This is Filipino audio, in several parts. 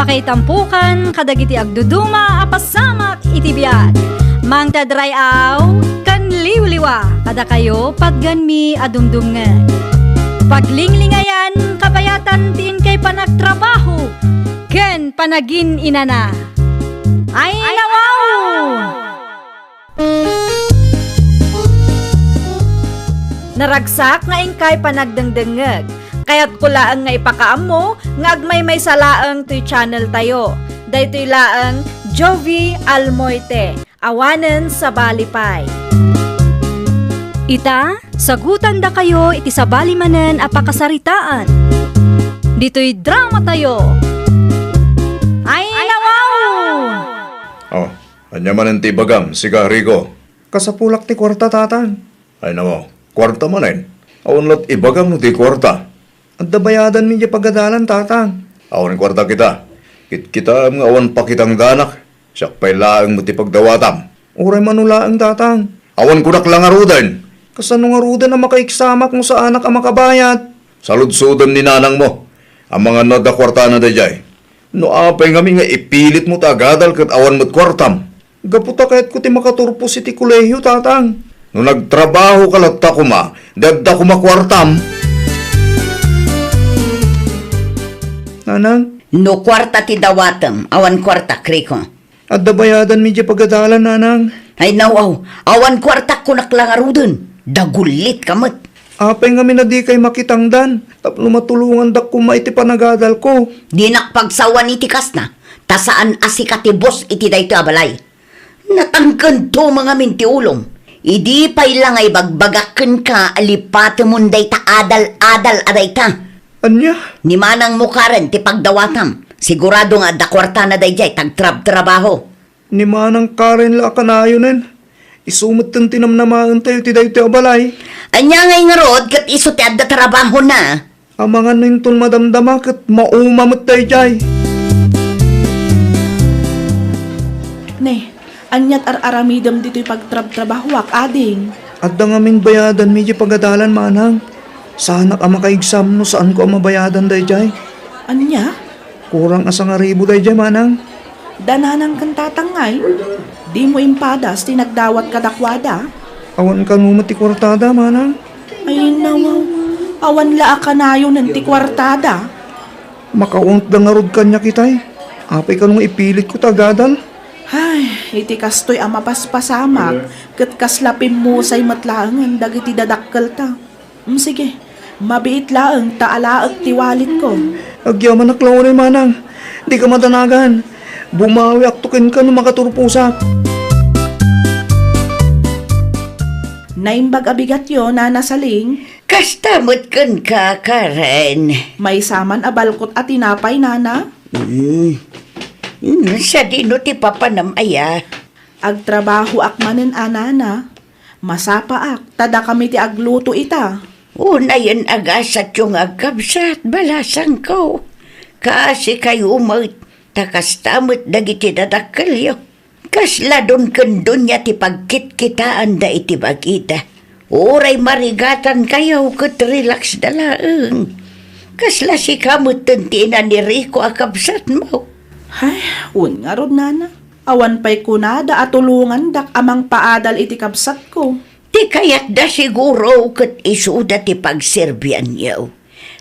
Pakaitampukan kadagiti agduduma apasamak iti biag. Mangtadrayaw kan liwliwa kada kayo pagganmi adumdumngan. Paglinglingayan kabayatan tiin kay panagtrabaho ken panagin inana. Ay nawaw! Naragsak nga ingkay panagdengdengeg. Kaya't kulaang nga ipakaam mo, nga agmay salaang to'y channel tayo. Daytoy laang Jovi Almoite, awanen sa balipay. Ita, sagutan da kayo iti sa balimanen apakasaritaan. Dito'y drama tayo. Ay nawaw! Oh, anya man ang tibagam, siga Rico. Kasapulak ti kwarta tatan. Ay nawaw, kwarta manen. Awan lat ibagam no ti kwarta. At dabayadan mi di pagadalan tatang. Awan kwarta kita. Kita nga awan pa kitang danak. Siyak pa'y laang mo ti pagdawatam. Uray manula ang tatang. Awan kunak lang arudan. Kasano nga ruda na makaiksamak mo sa anak ang makabayat. Saludsudan ni nanang mo. Ang mga nada kwarta na dayay. No apay ngami nga ipilit mo tagadal kat awan mo't kwartam. Gaputa kahit ko ti makaturpos iti kolehiyo tatang. No nagtrabaho ka latta kuma, dadda kuma kwartam. Nanang, No kwarta ti dawatem, awan kwarta kriko. at dabayadan mi di pagadalan nanang. Ay nawaw, awan kwarta kunak lang arudun. Dagulit kamat. Apay nga mi na di kay makitangdan. Tapno matulungan dak kuma iti panagadal ko. Di nakpagsawan iti kas na. Tasaan asikatibos iti dayto abalay. Natangkan to mga minti ulong. Idi pay lang ay bagbagaken ka alipate munday ta adal-adal aday ta. Anya? Ni manang mukaren ti pagdawatam. Sigurado nga dakwarta na dayjay tagtrab-trabaho. Ni manang Karen la kanayonen. Isumot ng tinamnamaan tayo ti dayto abalay. Anya ngay nga rod kat iso ti adda trabaho na. Amangan na yung madamdama kat maumamot tayo jay. Ne, anyat ar-aramidam dito'y pagtrab-trabahwak, ading. At da ngamin bayadan medyo pagadalan manang. Sana ka makaigsam no saan ko ang mabayadan day jay. Anya? Kurang asang aribo day jay manang. Dananang kang tatangay. Di mo impadas, tinagdawat kadakwada. Awan ka ngumati kwartada manang. Ay nawaw, awan laa ka na yun ng tikwartada. Makaunt da nga rod kanya kitay. Apay ka nung ipilit ko tagadal. Ay, iti kastoy ang mapaspasamak. Kat kaslapim mo say matlaangan, dagiti dadakkel ta. Sige, mabiit laang taalaag tiwalit ko. Agyaman naklaw rin manang. Di ka matanagan. Bumawi aktukin ka nung makaturpusak. Naimbag abigat yo na nasaling, Kastamot kun ka, Karen. may saman abalkot at tinapay nana. Sa dino ti papanamaya. Agtrabaho ak manen anana. Masapa ak, tada kami ti agluto ita. Una yan agasat yung agkabsat, balasang ko. Kasi kayo umot, takastamot dagiti dadakalyo. Kasladon kandun niya ti pagkit-kitaan da iti bagita. Uray marigatan kayo kat relax dalaang. Kasla si kamot tuntina ni Rico akabsat mo. Ay, un nga rod nana. Awan pa'y kunada at tulungan dak amang paadal iti kabsat ko. Ti kayat da siguro kat isuda ti pagserbian yaw.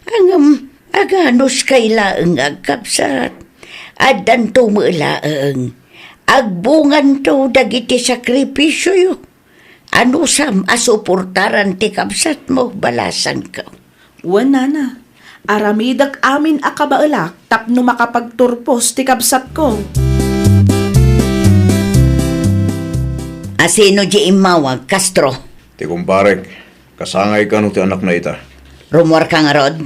Ang aganos kailaang agkapsat. Adan tumulaang. Agbungan to dagiti sakripisyo yo. Ano sam asuportaran ti kapsat mo balasan ka. Wan nana. Aramidak amin akabaelak tapno makapagturpos ti kabsat ko. Asino di imawag, Castro? Ti kumparek, kasangay ka no ti anak na ita. Rumor ka nga rod?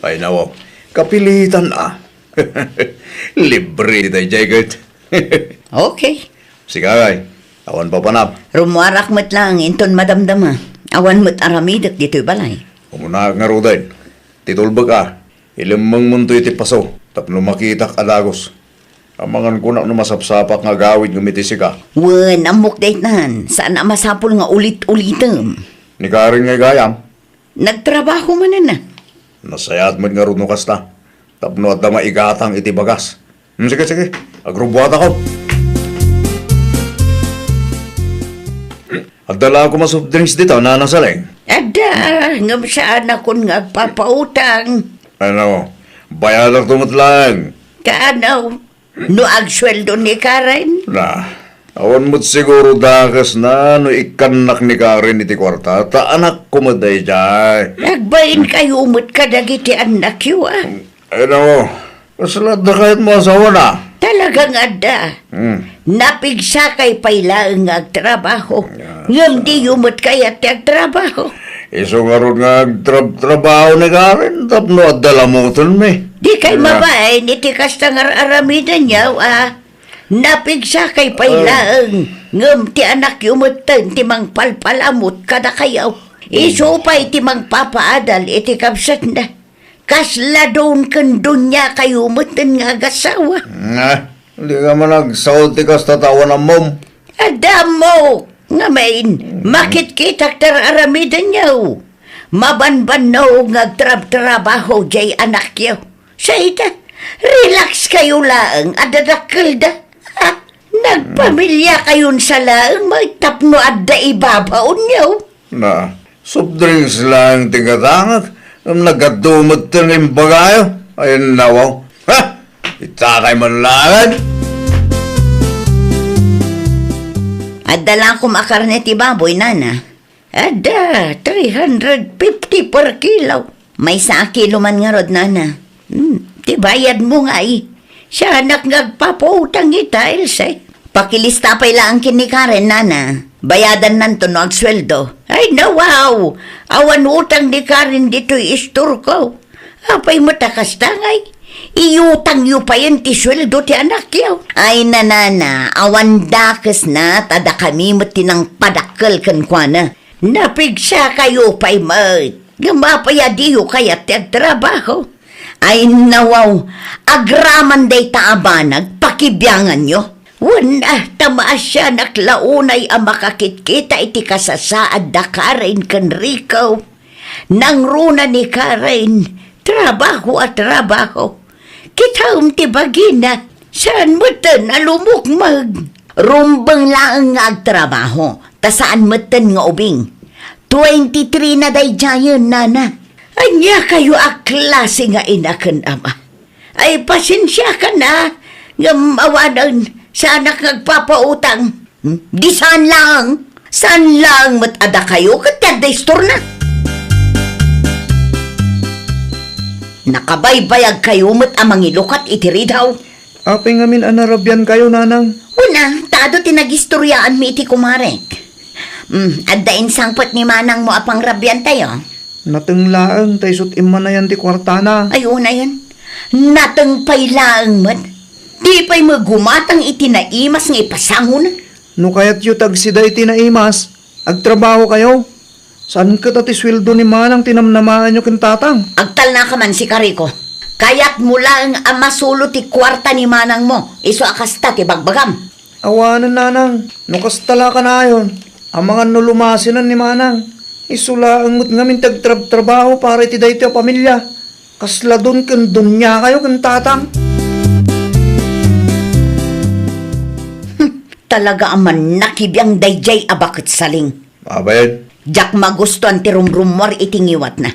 Ay nawaw, kapilitan Libre tayo jagat. Okay. Sigagay, awan pa panap. Rumuarak mo't lang, inton madamdama. Awan mo't aramidak dito'y balay. Umuna nga rudain. Titulbag ka. Ilimang munto'y ti paso. Tapno makitak adagos. Amangan ko na masapsapak nga gawid gumitisi ka. Wan, amok date nahan. Saan na masapol nga ulit-ulitam? Ni Karin nga gayam. Nagtrabaho man na. Nasayat man nga runo kasta. Tapno at da maigatang iti bagas. Sige, sige. Agrubuhat ako. At dala ako soft drinks dito, nanang saling. Ada, ngam saan akong nagpapautang. Ano, bayalang tumutlang. Kaanaw, no agsweldo ni Karen? Na, awan mo't siguro dakas na no ikanak ni Karen iti kwarta, ta anak ko maday jay. Nagbain kayo umot ka dagiti anak yu ah. Ano, kasalat na kahit mo asawa na. Talagang ada. Napigsa kay pailaang agtrabaho. Ngam di umot kaya ti agtrabaho. Iso nga ron nga trabaho ni Karen, tapno at dalamutan me. Di kay mabay, niti kastangar aramidan niya ah. Napigsa kay pailaang. Ngam ti anak yumutan ti mang palpalamot kada kayaw. Iso pa'y ti mang papaadal iti kapsat na. Kasla doon kandun niya kayo mutan nga agasawa. Nga, hindi ka man nagsaot ti kas tatawan ng mom. Adamo! Nga main, makit-kitak tar aramidan niyaw. Mabanban na ngagtrab-trabaho jay anak yaw. Sa ita, relax kayo laang adadakal da. Ha? Nagpamilya kayon sa laang may tapno adda ibabaon niyaw. Na, soft drinks lang tingatangag. Nagkadumot ka ng bagayo. Ayun nawaw. Ha? Itakay man lang. Adala ko makarne ti baboy, nana. Ada, 350 per kilo. May sa kilo man nga rod, nana. Ti bayad mo nga Siya anak ngagpapautang ita, Ilse. Pakilista pa ilang kinikaren, nana. Bayadan nanto no agsweldo. Ay, wow! Awan utang ni Karen dito'y istor ko. Apay matakas tangay. Iutang yu pa yun ti sweldo ti anak yaw. Ay nanana, awan dakas na tada kami matinang padakal kan kwa na. Napigsa kayo pa'y mat. Gamapaya diyo kaya ti agtrabaho. Ay nawaw, agraman day taabanag, pakibyangan nyo. Wala, tamaas siya naklaunay ang makakitkita iti kasasaad da Karen kan Rico. Nang runa ni Karen, trabaho at trabaho. Kita tibagina, saan mo tan alumukmag? Rumbang lang nga agtrabaho, ta saan mo tan nga ubing? 23 na day jayon, nana. Anya kayo aklase nga inakan ama. Ay pasensya ka na, nga mawanan sa anak nagpapautang. Di saan lang matada kayo katyaday store na. Nakabaybayag kayo mat amang ilukat itiri daw. Apay ngamin anarabyan kayo, nanang. Una, tado tinagistoryaan mi iti kumarek. Addain sangpot ni manang mo apang rabyan tayo. Natenglaang tayo sut iman na yan ti kwartana. Ay, una yan. Natang pailaang mat. Di pa'y magumatang itinaimas nga ipasango na. No kaya't yu tagsiday tinaimas, agtrabaho kayo. Saan ka tati sweldo ni manang tinamnamaan nyo kintatang? Agtal na ka man si Kariko. Kaya't mula ang amasulo ti kwarta ni manang mo. Iso akasta ti bagbagam. Awanan, nanang. No kastala ka na ayon. Ang mga nulumasinan ni manang. Isula ang ngamin tagtrabaho para iti dahi ti pamilya. Kasla dun kan dunya kayo kintatang. Talaga aman nakibiyang dayjay abakit saling. Mabayad. Jak magustuhan ti rumrumor itingiwat na.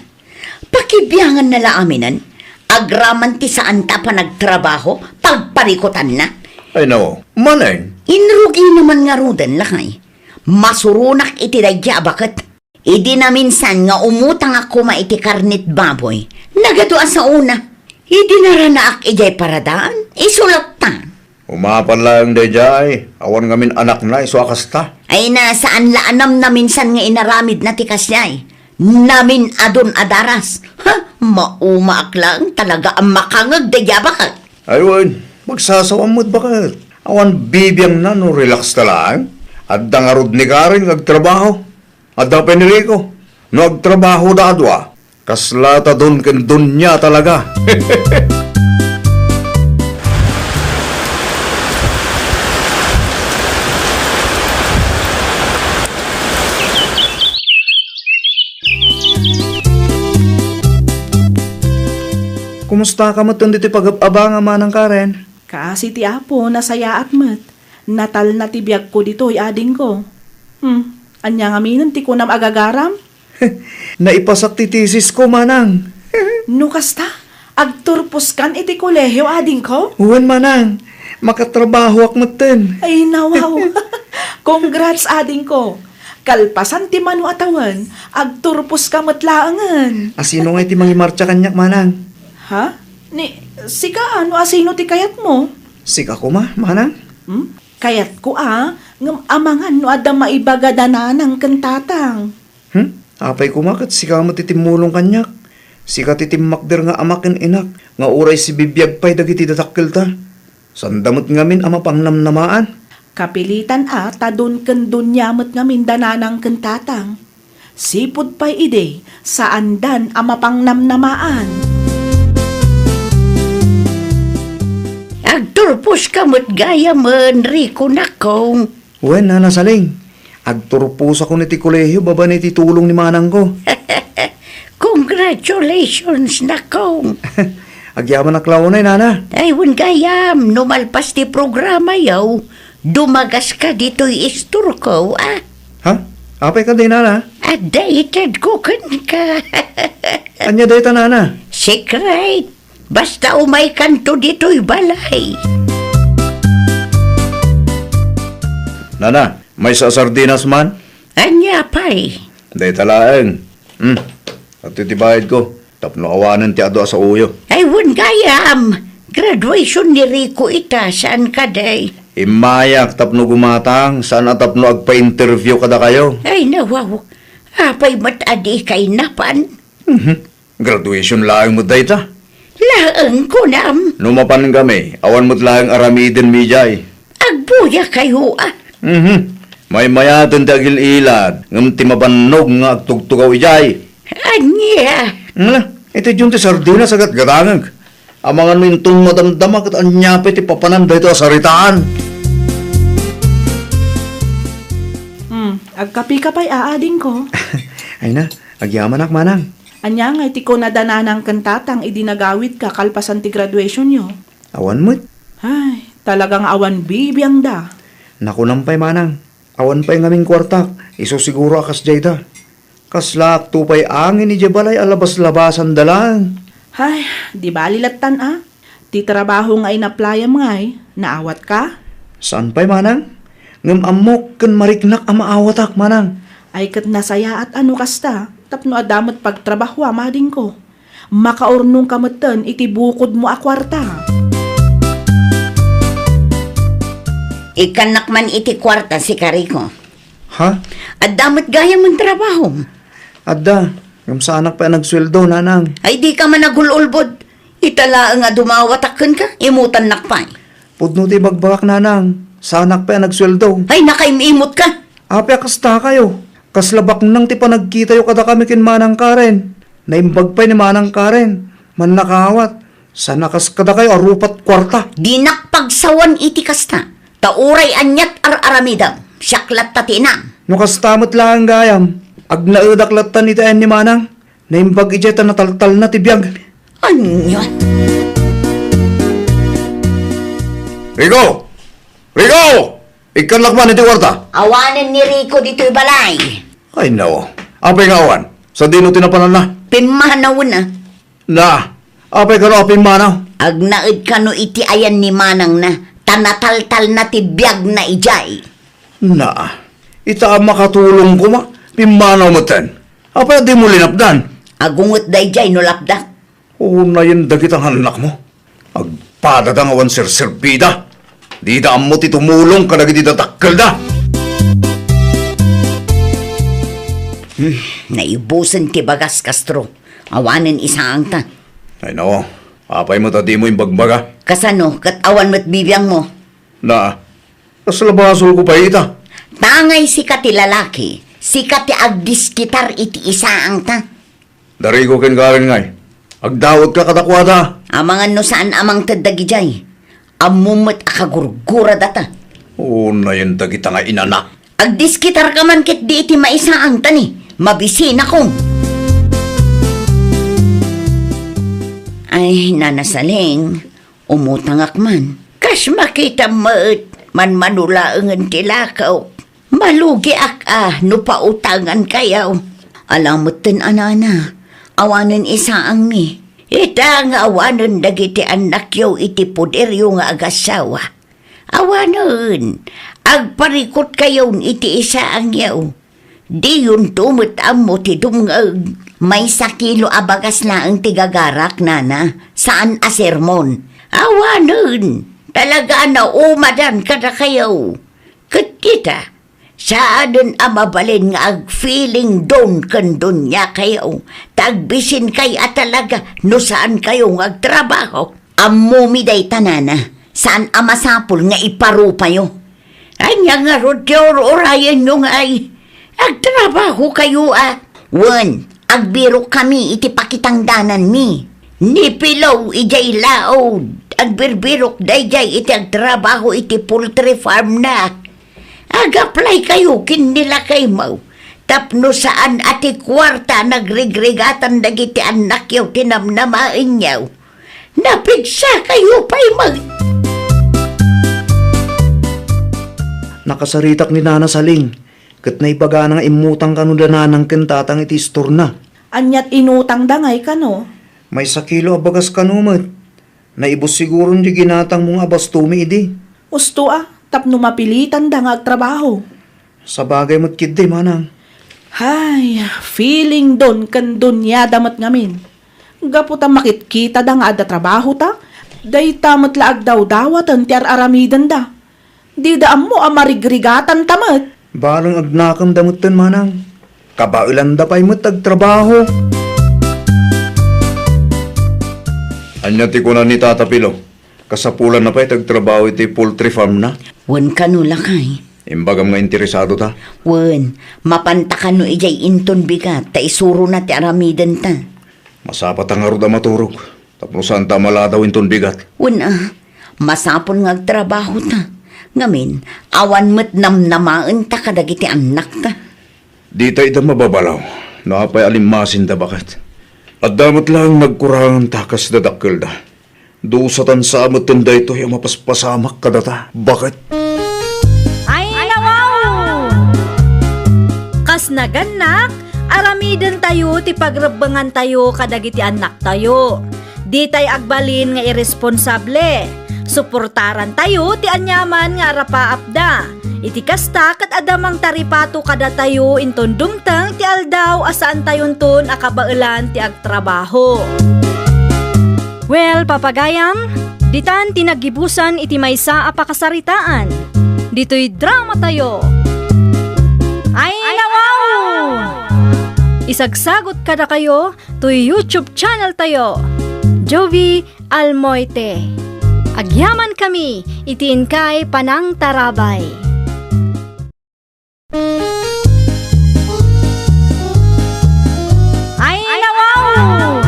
Pakibiyangan nala aminan, agraman ti saan ta pa nagtrabaho, pagparikutan na. Ay nawaw, manay. Inrugi naman nga rudan lakay. Masurunak iti dayjay abakat. Idi na minsan nga umutang ako maiti karnit baboy. Nagatuan sa una. Idi na ranaak ijay paradaan. Isulot ta. Umapan lang dayjay. Awan ngamin anak na, iso akasta. Ay na saan laanam na minsan nga inaramid na tikas niyay. Namin adon adaras. Ha? Maumaak lang talaga ang makangag dayabakat. Aywan, magsasawang mo't bakit? Awan bibiyang na, no relax ka lang. At dangarod ni Karen, nagtrabaho. At da Penrico, no agtrabaho da adwa. Kaslata dun kan dunya talaga. Kumusta ka mo dito pag-abang ama ng Karen? Kasi ti apo nasaya at met. Natal na ti biyag ko dito ading ko. Anya nga minon ti ko nam agagaram? Naipasak ti thesis ko, manang. No kasta, agturpos kan iti kolehiyo ading ko? Huwan, manang. Makatrabaho ak maten. Ay nawaw. Congrats ading ko. Kalpasan ti manu atawan, agturpos ka matlaangan. Asino nga iti mangimarcha kanyak, manang? Ha? Sika ano asino ti kayat mo? Sika ko ma, manang? Kayat ko ngam amangan no ada maibagadanan ng kantatang. Apay ko makat, sika mo titimulong kanyak. Sika titimmakder nga amakin inak, nga uray si bibiyag pa'y dagiti datakkel ta. Sandamot ngamin ama pang namnamaan. Kapilitan tadun kendun nyamot ngamin dananang kantatang. Sipod pa'y ide, saan dan ama pang namnamaan. Agturpos ka mo't gaya man, Rico nakong. Wen, nanasaling. Agturpos ako niti kolehiyo, baba niti tulong ni manang ko. Congratulations, nakong. Agyaman na klaunay, nana. Ay, wan gayam, numalpas ti programa yaw. Dumagas ka dito'y istur ko, Ha? Apay ka din, nana? Dated ko kan ka. Anya dayta, nana? Secret. Basta umay kanto dito'y balay. Nana, may sa sardinas man? Anya pa'y. Dahil talaeng. At titibahid ko. Tapno awanan ti ado sa uyo. Ay, wan gayam. Graduation ni Rico ita, saan ka day? Imayak tapno gumatang. Saan tapno agpa-interview kada kayo? Ay, nawaw. Apay matadi kay napan. Graduation lang mo dayta. Laang ko nam. Numapan kami. Awan mo't lang aramidin mijay. Agbuya kayo May mayaton ti agil ilad. Ngam ti mabanog nga agtugtugaw ijay. Anya. Ito yung ti sardinas agat gadangag. Amangan mo yung itong madamdamak at anyapit ipapanan dito sa saritaan. Agkapi ka pa'y aading ko. Ay na, agyaman ak manang. Anya nga iti ko nadananang kantatang idinagawid ka kalpasan ti graduation nyo. Awan mo't. Ay, talagang awan bibiyang da. Nakunampay manang. Awan pa'y ngaming kwartak. Iso siguro akas jayda. Kaslak tupay angin ni Jabalay alabas-labasan dalang. Ay, di balilatan Ti trabaho nga inaplayam ngay, naawat ka? Saan pa'y manang? Ngam amok kan mariknak ang maawatak manang. Ay kat nasaya at ano kasta, tapno adamot pagtrabaho amading ko. Makaurnong kamatan iti bukod mo akwarta. Ikanak man iti kwarta si Kariko. Ha? At damot gaya mong trabaho. Adda, ngam sa anak pa nagsweldo nanang. Ay di ka man nagululbod. Itala nga dumawatakan ka, imutan nakpay. Pudno ti bagbak nanang. Sa anak pa nagsweldo. Ay nakaimimot ka. Ape kasta kayo. Kaslabak nang ti panagkita yo kada kami kin manang Karen. Naimbag pa ni manang Karen. Man nakawat. Sa nakas kada kayo arupat kwarta. Di nakpagsawan iti kasta. Tauray anyat ar-aramidam. Syaklat tatinam. No kastamot lang gayam. Agnaedaklatan ni taen ni manang. Naimbag ijeta nataltal na ti biyag. Anya? Rico! Rico! Ikanlak man iti warta. Awanan ni Rico dito'y balay. Ay no. Apay nga awan. Sa dino tinapanan na. Pinmanaw na. Na. Apay ka no aping manaw. Agnaid ka no iti ayan ni Manang na. Tanataltal na ti biyag na ijay. Na. Ita ang makatulong ko ma. Pimanaw mo ten. Apay di mo linapdan. Agungot da ijay no lapdak. Oo na yun dagit ang anak mo. Agpadat ang awan sir-serbida. Di daan mo ti tumulong ka nagiti tatakkel da. Naibusan ti bagas Castro. Awanan isang ta. Ay no. Apay mo tadi mo yung bagbaga. Kasano, kat awan mo't bibiyang mo. Na. Kasalabasol ko pa ita. Tangay sikat ti lalaki. Sikat ti agdiskitar iti isaang ta. Dari ko ken karen ngay. Agdawat ka kadakwada. Amangan no saan amang tadagijay. Amumot akagurgura data. Oo na yun dagit nga inana. Agdiskitar ka man kit di iti maisaang tani. Mabisin akong. Ay, nanasaling. Umutangak man. Kas makita mo't man manulaangan tilakaw. Malugi no pautangan kayaw. Alamutin anana, awanan isa ang mi. Ita nga awanan dagiti anak yaw iti puder yung agasawa. Awanan, agparikot kayaw iti isa ang yaw. Di yun tumutam mo ti dumngag. May sakilo abagas na ang tigagarak, nana. Saan a sermon? Awanan, talaga na umadan kada kayaw. Kita, saan ang mabalin nga ag-feeling doon kandun niya kayo. Tagbisin kay at talaga no saan kayo agtrabaho. Amumi day tanana, saan ang masapul nga iparupa yo. Anya nga rodyor orayan nyo nga ay, agtrabaho kayo Wan, agbiro kami iti pakitang danan mi. Ni pilaw ijay laod, agbirbirok dayjay iti agtrabaho iti poultry farm na. Ag-apply kayo kin nila kay mau. Tapno saan ati kwarta nagregregatan dagiti anak yaw tinamnamain yaw. Napigsa kayo pa'y mag... Nakasaritak ni Nana Saling, kat naibaga nga imutang kanudananang kentatang iti store na. Anyat inutang dangay ka no? May sakilo abagas kanumat. Naibos siguro di ginatang mong abastumi idi. Usto tapno mapilitan da nga agtrabaho. Sa bagay mo't kid manang. Hay, feeling don kan dunya damat ngamin. Gaputa makitkita da nga ada trabaho ta. Day tamat laag daw dawatan ti aramidan da. Di daam mo amarigrigatan tamat. Balang agnakam damutan manang. Kabailan da pa'y mo't agtrabaho. Anya ti kunan ni Tata Pilo. Kasapulan na pa'y tagtrabaho iti poultry farm na. Wan kanula kay. Imbagam nga interesado ta. Wan, mapantakan no ijay inton bigat, ta isuro na ti aramidan ta. Masapat ang arod ang maturog. Tapos saan ta maladaw inton bigat. Wan masapon nga agtrabaho ta. Ngamin, awan mo't namnamaan ta kadagiti anak ta. Di tayo da mababalaw. Napay alimasin da bakit. At damot lang nagkurangan takas da dakkel da. Dusatan sa amot tanda ito yung mapaspasamak kadata. Bakit? Ay, nawaw! Kas naganak, aramidan tayo, ti pagrabangan tayo, kadagiti anak tayo. Di tay agbalin nga irresponsable. Suportaran tayo, ti anyaman nga arapaapda. Iti kasta kat adamang taripato kada tayo, inton dumtang ti aldaw asaan tayon ton akabailan ti agtrabaho. Well, papagayam, ditan tinagibusan iti maysa a pakasaritaan. Dito'y drama tayo. Ay, nawaw! Isagsagot kada kayo, to'y YouTube channel tayo. Jovi Almoite. Agyaman kami, itiin kay Panang Tarabay. Ay, nawaw!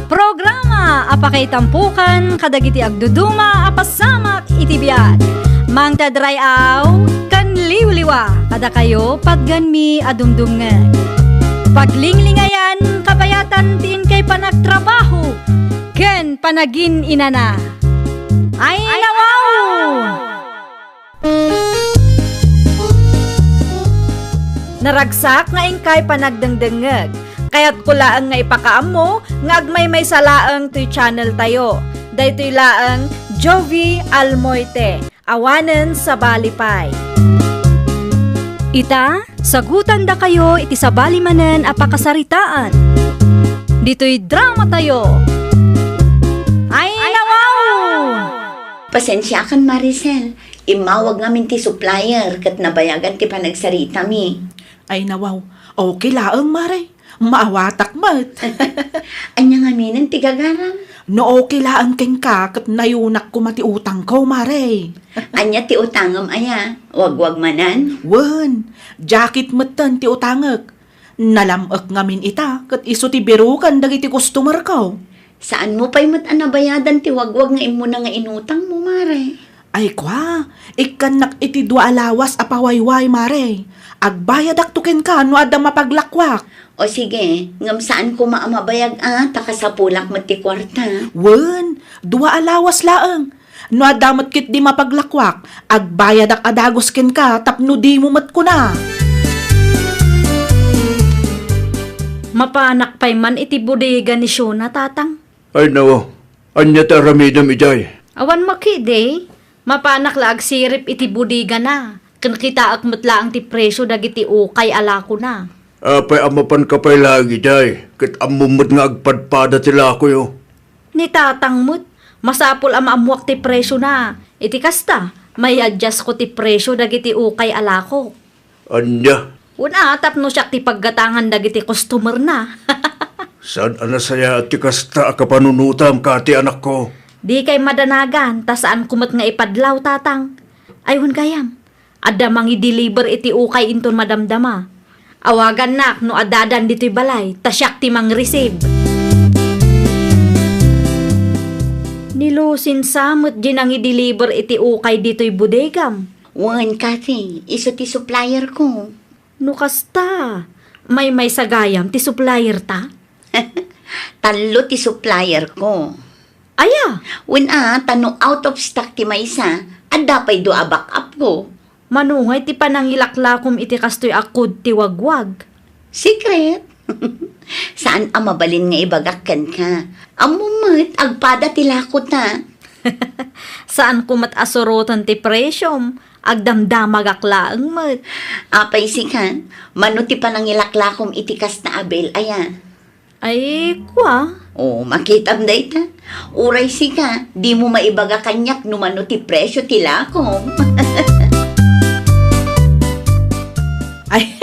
Programa apakay tampukan kadagiti agduduma apasamak iti biag. Mang tadrayaw kan liwliwa kada kayo pagganmi adumdumngeg. Paglinglingayan kabayatan tiin kay panagtrabaho ken panagin inana. Ay nawaw! Naragsak nga ingkay panagdengdengeg. Kaya't kulaang nga ipakaam mo, nga agmay may salaang to'y channel tayo. Daytoy laang Jovi Almoite, awanen sa balipay. Ita, sagutan da kayo iti sa balimanen a pakasaritaan. Dito'y drama tayo. Ay, nawaw! Pasensya kan Maricel, imawag ngamin ti supplier kat nabayagan ti panagsarita mi. Ay nawaw, okay laang maray. Maawatak mat. Anya nga minan ti gagaram. No okay laang keng ka kat nayunak ko mati utang ko maray. Anya ti utangam aya, wag manan. Wen, jacket matan ti utangak. Nalamak ngamin ita kat iso ti birukan dagiti customer ko. Saan mo pa'y matanabayadan ti wagwag nga imo na nga inutang mo, mare? Ay kwa, ikanak iti dua alawas apawayway mare. Agbayadak tuken ka no ada mapaglakwak. O sige, ngam saan ko maamabayag takasapulak mo ti kwarta. Wen, dua alawas laang. No adamot kit di mapaglakwak, agbayad ak adagos ken ka, tapno di mo mat ko na. Mapanak pa'y man iti bodega ni Shona, tatang. Ay nawa, anya ta aramidam ijay. Awan makide, mapanak laag sirip iti bodega na. Kan kita akmutla ang ti presyo dagiti ukay alako na. Apay amapan ka pa'y lagi jay, kit amumot nga agpadpada tila ko yo. Ni tatang mo't, masapol ang maamuak ti presyo na. Iti kasta, may adjust ko ti presyo dagiti ukay alako. Anya, Una, tapno siya ti paggatangan dagiti customer na. saan anasaya at tikasta akapanunutam kati anak ko? Di kay madanagan, ta saan kumat nga ipadlaw, tatang. Ayun kayam, adda mangi deliver iti ukay inton madamdama. Awagan nak no adadan dito'y balay, ta siyak ti mang receive. Nilusin samot ginang i-deliver iti ukay dito'y bodegam. Wan kasi, iso ti supplier ko. No kasta, may sagayam ti supplier ta? Talo ti supplier ko. Aya, Wan tano out of stock ti maysa, adda pa'y do a backup ko. manungay ti panangilaklakom iti kastoy akod ti wagwag. Secret? Saan ang mabalin nga ibagakkan ka? Amumot, agpada ti lakot na. Saan kumat asurotan ti presyom, agdamdamag aklaang mat. Apay si ka, mano ti panangilaklakom itikas na abel, aya. Ay, kwa. Oh, makitam day ta. Uray si ka, di mo maibaga kanyak no mano ti presyo ti lakom. Ay,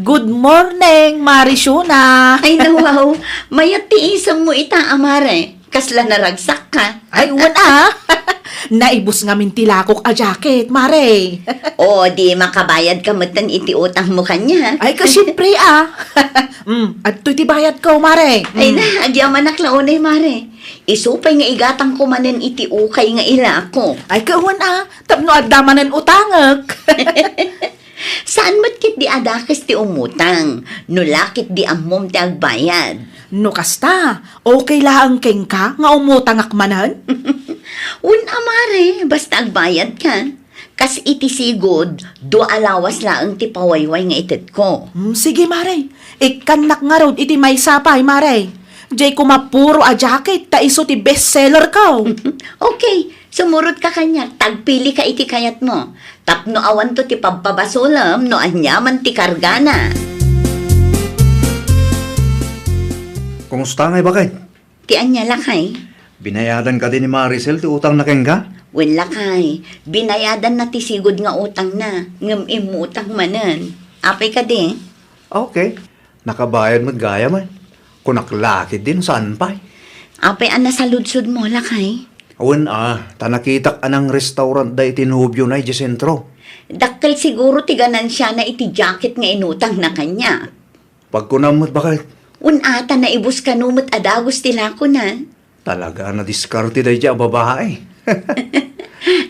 good morning, Marishuna. Ay nawaw, mayat ti isang mo ita amare. Kasla naragsak ka. Ay, wala. Naibus nga min tilakok a jacket, Mare. O, di makabayad ka matan iti utang mo kanya. Ay, kasyempre at to'y tibayad ko, Mare. Ay na, agyaman naklaonay mare. Isupay nga igatang kumanen iti ukay nga ilako. Ay, kawan tapno adamanan utangak. Saan mat kit di adakas ti umutang? Nulakit di ammom ti agbayad. No kasta, okay lang keng ka nga umutangak manan? Un amare, basta agbayad ka. Kas iti sigod, do alawas laang ti pawayway nga ited ko. Sige, Mare. Ikanak nga rod iti may sapay, Mare. Jay kumapuro a jacket, ta iso ti bestseller ko. Okay, sumurot ka kanya, tagpili ka iti kayat mo. Tapno awan to ti pagpabasulam, no anyaman ti kargana. Kumusta ngay bakit? Ti anya lakay. Binayadan ka din ni Maricel ti utang na keng ka? Wen lakay, binayadan na ti sigod nga utang na, ngem imutang manen. Apay ka di? Okay. Nakabayad mo't gaya man. Kunaklakid din saan pa? Apay ana sa ludsod mo lakay. Awan tanakitak anang restaurant da itinubyo na di sentro. Dakkel siguro ti ganansya na iti jacket nga inutang na kanya. Pagkunamot bakit? Ata na ibus kanumot adagos tila ko na. Talaga na diskarte da di babae.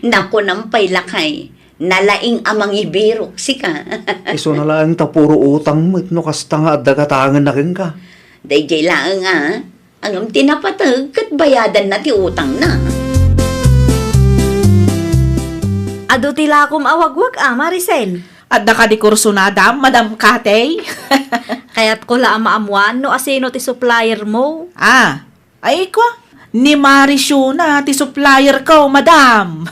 Naku nampay lakay. Nalaing amang ibirok si ka. Iso na lang tapuro utang mo't no kasta nga at dagatangan na keng ka. Dayjay lang Ang tinapatag kat bayadan na ti utang na. Ado tilakom awagwag, Maricel. At da ka di kursunada, Madam Katey. Kaya't ko la maamuan no asino ti supplier mo. Ay kwa. Ni Marishuna, ti supplier ko, Madam.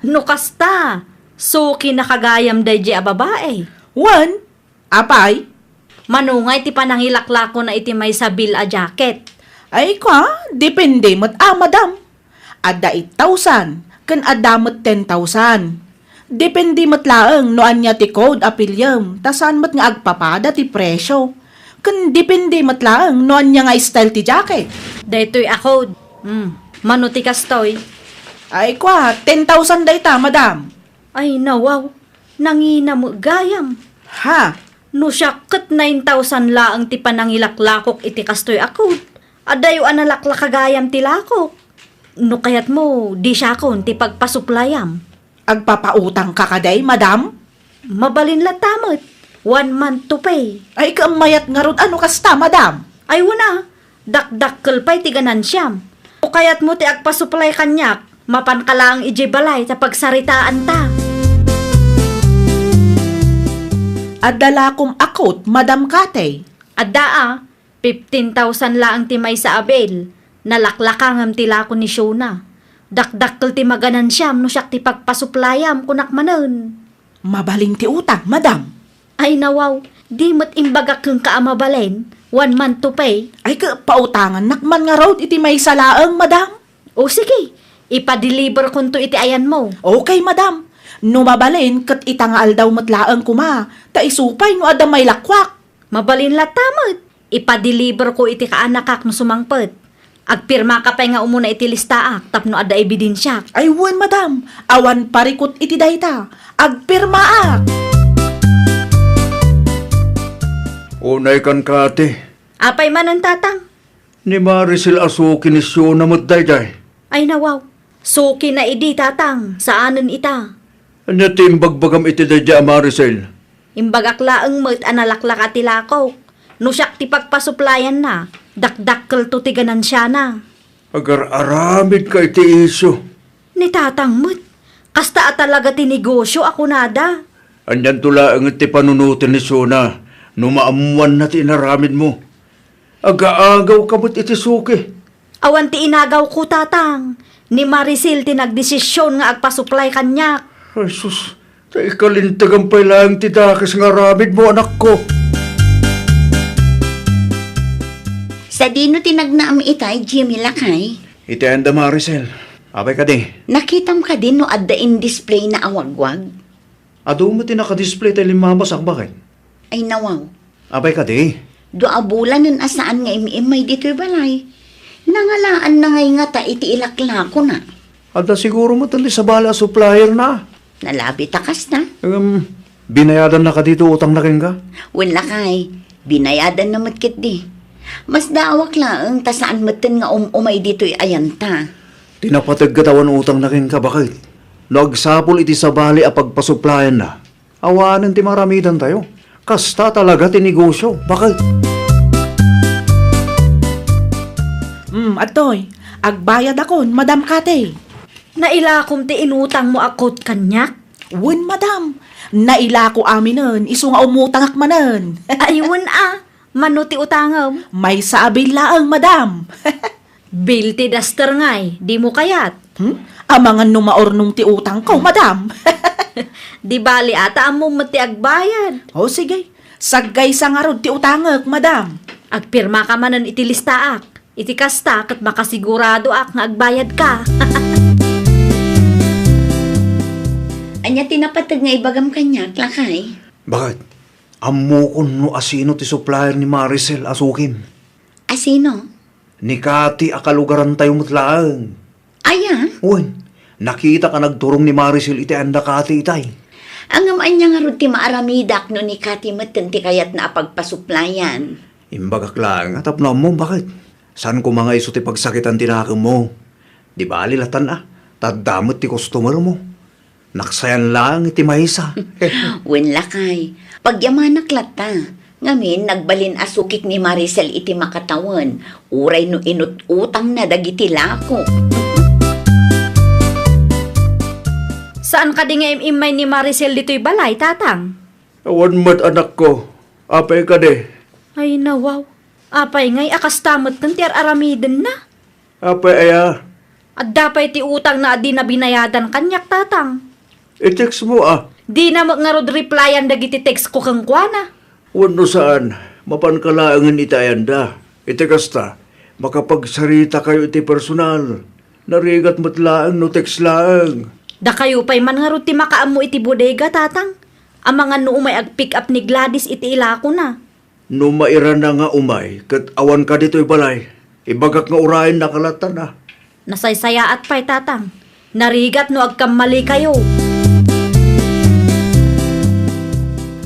No kasta, suki nakagayam dayjay a babae. One, apay. Manungay ti panangilaklako na iti may sabil a jacket. Ay kwa, depende mo't Madam. Ada 8,000, kan ada mo't 10,000. Depende mo't laeng no anya ti code apelyam, tasan mo't nga agpapada ti presyo. Kan depende mo't laeng no anya nga style ti jacket. Daytoy ako. Mano ti kastoy. Ay kwa, 10,000 dayta, Madam. Ay nawaw, nangina mo gayam. Ha? No siya kat 9,000 laang ti panangilaklakok iti kastoy ako. Adayo analaklak kagayam ti lakok. No kayat mo, di siya kon ti pagpasuplayam. Agpapautang ka kaday, Madam? Mabalin la tamot. 1 month to pay. Ay kamayat nga ron, ano kasta, Madam? Ay wala, dakdakkel pa'y ti ganansiyam. O kayat mo ti agpasuplay kanyak, Mapan ka lang ije balay sa pagsaritaan ta. Adala kong akot, Madam Kate. Adda 15,000 laang ti may sa Abel. Nalaklakang am tila ko ni Shona. Dakdakkel ti maganan siyam no siyak ti pagpasuplayam kunak manen. Mabaling ti utang, Madam. Ay nawaw, di mo't imbagak kang kaamabalen. 1 month to pay. Ay pautangan, nakman nga road iti may salaang, Madam. O sige, ipa-deliver kun to iti ayan mo. Okay, Madam. No mabalin, kat itangaal daw matlaang kuma. Ta isupay no ada may lakwak. Mabalin latamot. Ipa-deliver ko iti kaanakak no sumangpet. Agpirma ka pa nga umuna iti listaak tapno ada ebidensya. Ay wan, Madam. Awan parikot iti dayta. Agpirmaak. Unay kan kate, Apay man ang tatang. ni Maricel Asuki ni Shona mo't dayday. Ay nawaw. Suki na idi tatang. Saanan ita? Anya timbagbagam iti dayday Maricel. Imbagak laeng met analaklak at tilakaw. No siyak ti pagpasuplayan na. Dakdakkel to ti ganansya na. Agar aramid ka iti iso. Ni tatang met. Kasta at talaga ti negosyo ako nada. Anyan tula ang iti panunutin ni Shona. Numaamuan na ti inaramid mo. Agaagaw ka mo't iti suki. Awan ti inagaw ko tatang. Ni Maricel ti nagdesisyon nga agpasuplay kanyak. Ay sus, ta ikalintagang pay lang ti dakis nga aramid mo anak ko. Sa dino tinagnaam itay, Jimmy Lakay. Iti anda Maricel. Abay ka di. Nakitam ka din no adda in display na awagwag. Ado mo ti nakadisplay tayo limamasak bakit? Ay nawaw. Abay ka di. Doa bulan nun asaan nga imimay dito'y balay. Nangalaan na ngay nga ta iti ilaklako na. Ada siguro mo tali sa bala supplier na. Nalabi takas na. Binayadan na ka dito utang na ka? Wala kay, binayadan na matkit di. Mas daawak lang ta saan matin nga umay dito'y ayanta. Tinapatag katawan utang na ka bakit? Nagsapol iti sa bali a pagpasuplayan na. Awanan ti maramidan tayo. Kasta talaga ti negosyo. Bakit? Atoy. Agbayad akon, Madam Kate. Nailakom ti inutang mo akot kanyak. Wen, Madam. Naila ko aminen, iso nga umutang akmanen. Ayun mano ti utangam. May sabi laang, Madam. Bill ti daster ngay, di mo kayat. Amangan numaornong ti utang ko, Madam. Di bali ata amo mati agbayad. O sige, saggay sa nga rod ti utangak, Madam. Agpirma ka manan iti listaak. Iti kasta kat makasigurado ak nga agbayad ka. Anya tinapatag nga ibagam kanyak, Lakay. Bakit? Amo ko no asino ti supplier ni Maricel Asukim. Asino? Ni Kati akalugaran tayo mutlaang. Aya, Uy, nakita ka nagturong ni Maricel iti anda Kati itay. ang anya nga rod ti maaramidak no ni Kati maten ti kayat na apagpasuplayan. Imbagak lang, atap na mo, bakit? Saan ko mga iso ti pagsakitan tinakam mo? Di ba alilatan tadamot ti customer mo. Naksayan lang iti maysa. Wen Lakay, pagyamanak lata. Ngamin, nagbalin asukik ni Maricel iti makatawan. Uray no inut-utang na dagiti lako. Saan ka di nga imimay ni Maricel dito'y balay, tatang? Awan mat anak ko, apay ka de. Ay nawaw. Apay ngay akastamot kan ti aramiden na. Apay aya, At dapay ti utang na adi na binayadan kanyak, tatang. i-text mo Di na nga rod replyan dagiti text ko kang kuana. Wano saan, mapankalaangan itayanda. Iti kasta, makapagsarita kayo iti personal. Narigat matlaang no text laang. Da kayo pa'y man nga rod ti makaamo iti bodega, tatang. Ang mga no umay ag-pick up ni Gladys iti ilako na. No mairan na nga umay, kat awan ka dito'y balay. Ibagak nga urayan nakalatan na. Nasaysaya at pa'y, tatang. Narigat no agkamali kayo.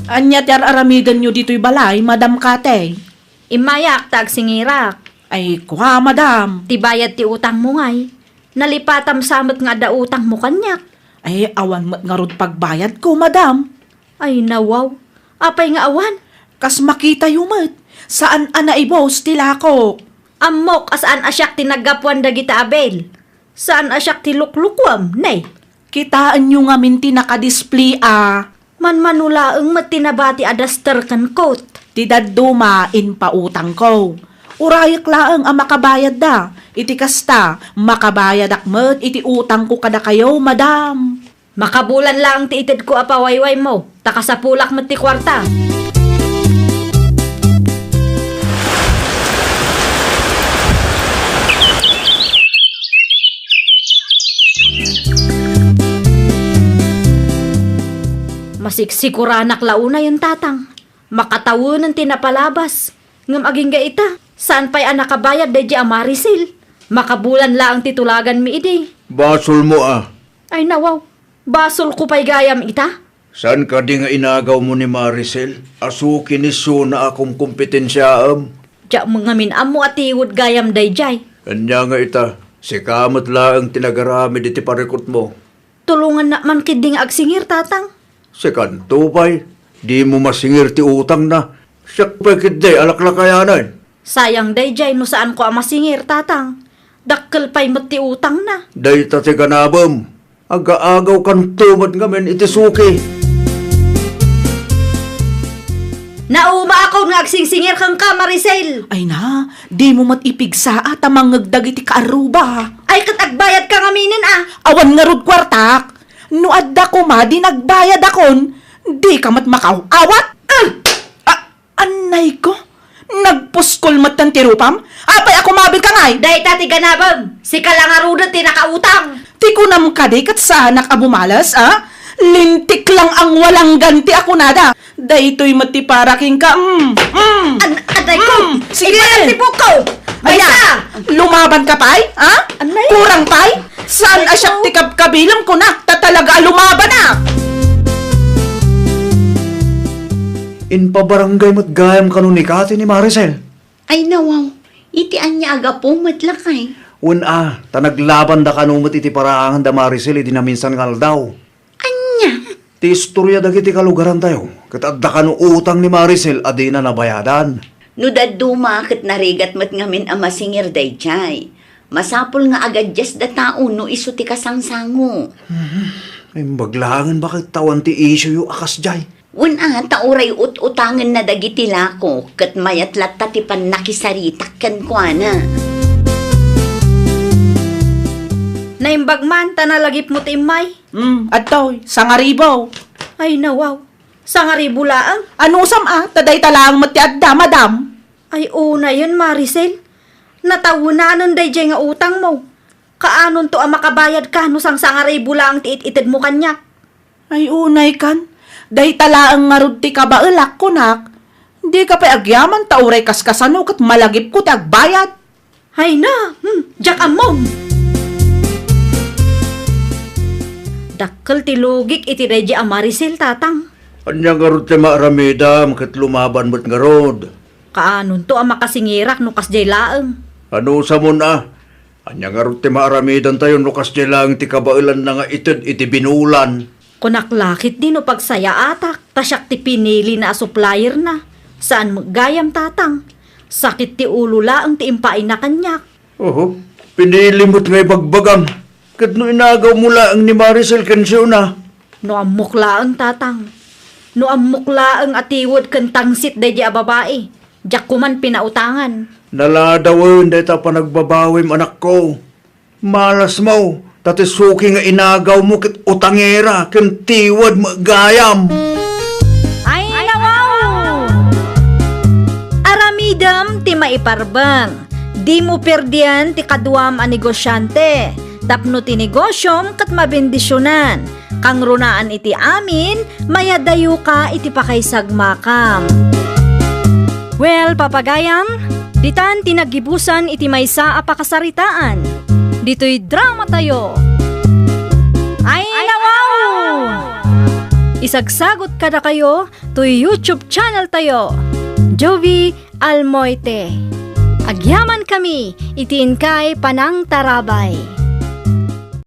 Anya ti aramidan nyo dito'y balay, Madam Kate. Imayak tag singirak. Ay, kuha, Madam. Tibayad ti utang mo ngay. Nalipatam samot nga da utang mo kanyak. Ay, awan mat nga rod pagbayad ko, Madam. Ay nawaw. Apay nga awan. Kas makita yumat. Saan ana ibos tila ko? Amok asaan asyak tinaggapuan dagita Abel. Saan asyak ti luklukwam, nay? Kitaan nyo nga minti nakadisplay Manmanulaang matinabati adaster kan coat. Ti dadduma in pautang ko. Urayak laang ang makabayad da. Iti kasta, makabayad akmet iti utang ko kada kayo, madam. Makabulan lang ti itid ko apawayway mo. Takasapulak mo ti kwarta. Masiksikuran launa yung tatang. Makatawo ng tinapalabas. Ngam aging gaita. Saan pa'y anakabayad da di amarisil? Makabulan lang titulagan mi idi. Basol mo Ay nawaw. Basol ko pa'y gayam ita. Saan ka di nga inagaw mo ni Maricel? Asukin ni Su na akong kompetensyaam. Diya mga minamo at iwod gayam dayjay. Kanya nga ita, si kamot lang tinagarami di ti parikot mo. Tulungan na man kiding agsingir tatang. Si kanto pa'y, di mo masingir ti utang na. Siyak pa'y kiday, alaklakayanan. Sayang dayjay no saan ko amasingir tatang. Dakkel pa'y mati utang na. Day ta ti ganabam. Aga-agaw kan tumad ngamin iti suki. Nauma ako nga agsingsingir kang ka, Maricel. Ay na, di mo matipigsa at amangagdag iti kaaruba. Ay kat agbayad ka ngaminin Awan nga rod kwartak. No adda ko ma, di nagbayad akon. Di ka mat makaw-awat. Anay ko, nagpuskol mat ng tirupam. Apay ako mabil ka ngay. Day tati ganabam. Si kalangarudot ti nakautang. Ti kunam ka di kat sa anak abumalas, Lintik lang ang walang ganti ako nada. Daytoy matiparaking ka, Anay ko. sige. Ipanatipok ko. Aya, lumaban ka pa'y, Anay. Kurang pa'y? Saan asyak ti kabilang ko na? Tatalaga lumaban na! In pabarangay mo't gayam kanunikati ni Maricel. Ay nawaw, iti anya aga po matlakay. Tanaglaban da kanumot iti paraangan da Maricel, iti naminsan ngal daw. Anya? Ti istorya dagiti kalugaran tayo. Katadda kanu utang ni Maricel, adi na nabayadan. No daduma ket narigat met ngamin a masingir dayjay. Masapol nga agad jas da tao no isu ti kasangsango. Ay baglangan bakit tawan ti issue yu akas jay. Tauray utangan na dagiti lako ket mayat latta ti pannakisaritak ken kuana. Naimbagman, tanalagip mo ti imay. Adtoy, sangaribo. Ay nawaw. Sangaribo laang. Ano taday talang mati adda, madam. Ay una yun, Maricel. Natawunanon dayjay nga utang mo. Kaanon to ang makabayad ka no sang sangaribo laang ti itid mo kanya. Ay unay kan. Day talaang ngarud ti kabaelak kunak. Di ka pa agyaman tauray kaskasano kat malagip ko ti agbayad. Ay na, jak among. Dakkel ti lugik iti dayjay a Maricel tatang. Anya nga rod ti maaramida, makit lumaban mo't nga rod. Kaanon to ang makasingirak no kasjay laang. Ano sa mo na? Anya nga rod ti maaramidan tayo, nukas niya lang ti kabailan na nga itid iti binulan. Kunaklakit din no pagsaya atak. Tasyak ti pinili na supplier na. Saan magayam tatang? Sakit ti ulo laang ti impain na kanyak. Oho, pinili mo't ngay bagbagang. Kat no inagaw mo lang ni Maricel kensyo na. No amok laang tatang. No amok laang atiwod kan tangsit day a babae. Diyak kuman pinautangan. Naladawin day ta pa nagbabawim anak ko. Malas mo, tati suki nga inagaw mo kit utangera, ken tiwad magayam. Ay nawaw! Aramidam ti maiparbang. Di mo perdian ti kaduam a negosyante. Tapno ti negosyom kat mabendisyonan. Kang runaan iti amin, mayadayo ka iti pakaysagmakam. Well, papagayam, ditan tinagibusan iti maysa a pakasaritaan. Dito'y drama tayo. Ay nawaw! Isagsagot kada kayo to YouTube channel tayo. Jovi Almoite. Agyaman kami, itiin kay Panang Tarabay.